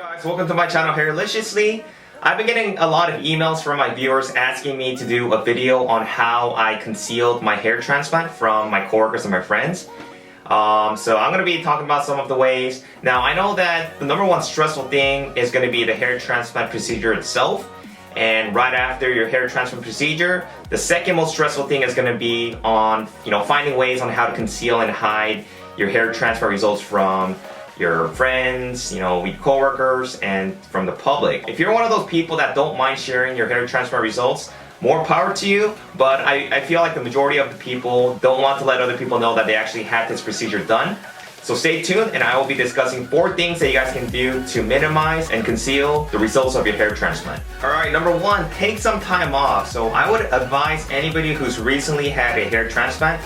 guys, welcome to my channel Hairliciously. I've been getting a lot of emails from my viewers asking me to do a video on how I concealed my hair transplant from my coworkers and my friends. So I'm going to be talking about some of the ways. Now I know that the number one stressful thing is going to be the hair transplant procedure itself. And right after your hair transplant procedure, the second most stressful thing is going to be on, finding ways on how to conceal and hide your hair transplant results from your friends, your coworkers, and from the public. If you're one of those people that don't mind sharing your hair transplant results, more power to you, but I feel like the majority of the people don't want to let other people know that they actually had this procedure done. So stay tuned, and I will be discussing 4 things that you guys can do to minimize and conceal the results of your hair transplant. Alright, number 1, take some time off. So I would advise anybody who's recently had a hair transplant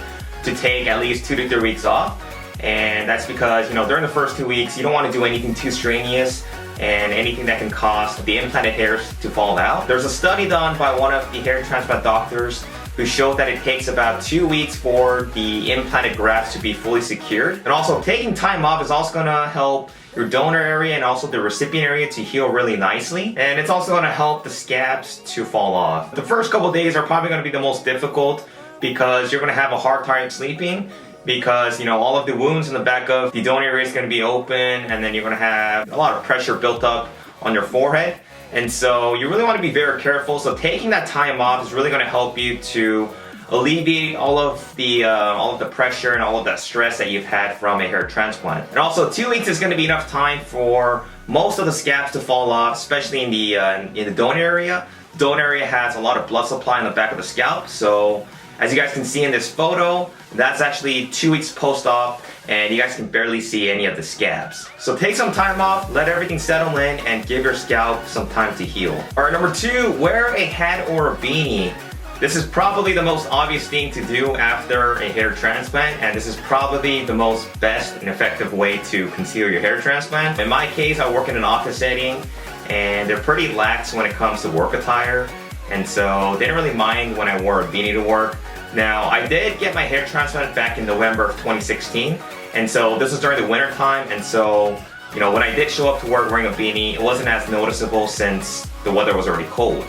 to take at least 2 to 3 weeks off. And that's because, during the first 2 weeks, you don't want to do anything too strenuous and anything that can cause the implanted hairs to fall out. There's a study done by one of the hair transplant doctors who showed that it takes about 2 weeks for the implanted grafts to be fully secured. And also, taking time off is also going to help your donor area and also the recipient area to heal really nicely. And it's also going to help the scabs to fall off. The first couple days are probably going to be the most difficult because you're going to have a hard time sleeping. Because all of the wounds in the back of the donor area is going to be open, and then you're going to have a lot of pressure built up on your forehead, and so you really want to be very careful. So taking that time off is really going to help you to alleviate all of the pressure and all of that stress that you've had from a hair transplant. And also 2 weeks is going to be enough time for most of the scabs to fall off, especially in the donor area. The donor area has a lot of blood supply in the back of the scalp, so as you guys can see in this photo, that's actually 2 weeks post-op, and you guys can barely see any of the scabs. So take some time off, let everything settle in, and give your scalp some time to heal. Alright, number 2, wear a hat or a beanie. This is probably the most obvious thing to do after a hair transplant, and this is probably the most best and effective way to conceal your hair transplant. In my case, I work in an office setting, and they're pretty lax when it comes to work attire, and so they didn't really mind when I wore a beanie to work. Now, I did get my hair transplant back in November of 2016, and so this was during the winter time, and so, when I did show up to work wearing a beanie, it wasn't as noticeable since the weather was already cold.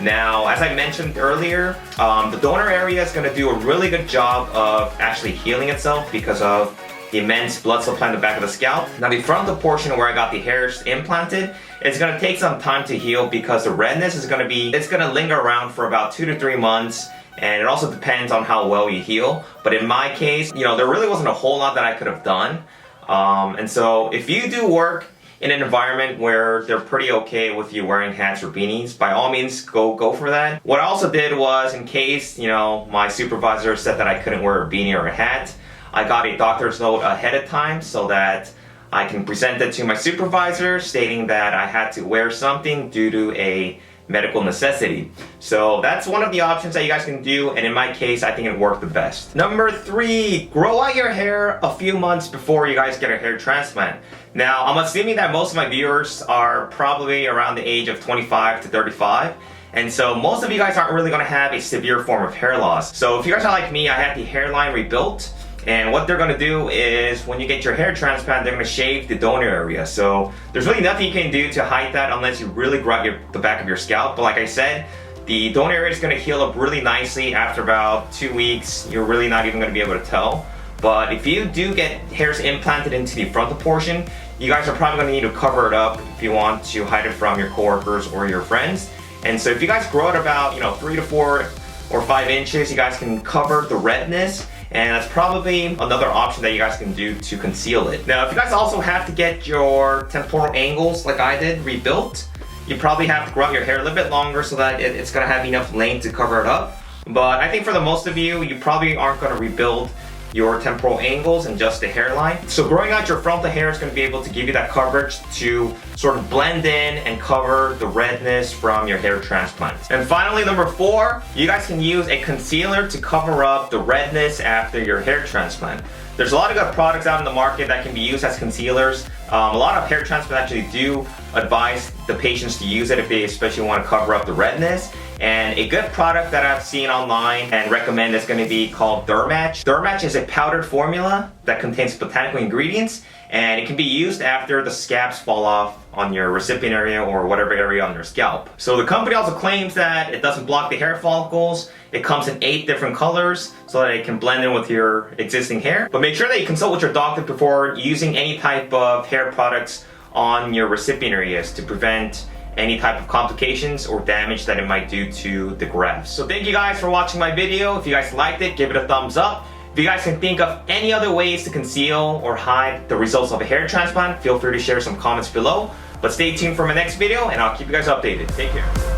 Now, as I mentioned earlier, the donor area is going to do a really good job of actually healing itself because of the immense blood supply in the back of the scalp. Now, the frontal portion where I got the hairs implanted, it's going to take some time to heal because the redness is going to linger around for about 2 to 3 months. And it also depends on how well you heal. But in my case, there really wasn't a whole lot that I could have done. And so if you do work in an environment where they're pretty okay with you wearing hats or beanies, by all means, go for that. What I also did was, in case, my supervisor said that I couldn't wear a beanie or a hat, I got a doctor's note ahead of time so that I can present it to my supervisor stating that I had to wear something due to a medical necessity. So that's one of the options that you guys can do, and in my case, I think it worked the best. Number 3, grow out your hair a few months before you guys get a hair transplant. Now, I'm assuming that most of my viewers are probably around the age of 25 to 35. And so most of you guys aren't really going to have a severe form of hair loss. So if you guys are like me, I had the hairline rebuilt. And what they're going to do is, when you get your hair transplant, they're going to shave the donor area. So there's really nothing you can do to hide that unless you really grab the back of your scalp. But like I said, the donor area is going to heal up really nicely after about 2 weeks. You're really not even going to be able to tell. But if you do get hairs implanted into the frontal portion, you guys are probably going to need to cover it up if you want to hide it from your coworkers or your friends. And so if you guys grow it about 3 to 4 or 5 inches, you guys can cover the redness. And that's probably another option that you guys can do to conceal it. Now, if you guys also have to get your temporal angles, like I did, rebuilt, you probably have to grow out your hair a little bit longer so that it's going to have enough length to cover it up. But I think for the most of you, you probably aren't going to rebuild your temporal angles and just the hairline. So growing out your frontal hair is going to be able to give you that coverage to sort of blend in and cover the redness from your hair transplants. And finally, number 4, you guys can use a concealer to cover up the redness after your hair transplant. There's a lot of good products out in the market that can be used as concealers. A lot of hair transplants actually do advise the patients to use it if they especially want to cover up the redness. And a good product that I've seen online and recommend is going to be called Dermatch. Dermatch is a powdered formula that contains botanical ingredients, and it can be used after the scabs fall off on your recipient area or whatever area on your scalp. So the company also claims that it doesn't block the hair follicles. It comes in 8 different colors so that it can blend in with your existing hair. But make sure that you consult with your doctor before using any type of hair products on your recipient areas to prevent any type of complications or damage that it might do to the grafts. So thank you guys for watching my video. If you guys liked it, give it a thumbs up. If you guys can think of any other ways to conceal or hide the results of a hair transplant, feel free to share some comments below. But stay tuned for my next video and I'll keep you guys updated. Take care.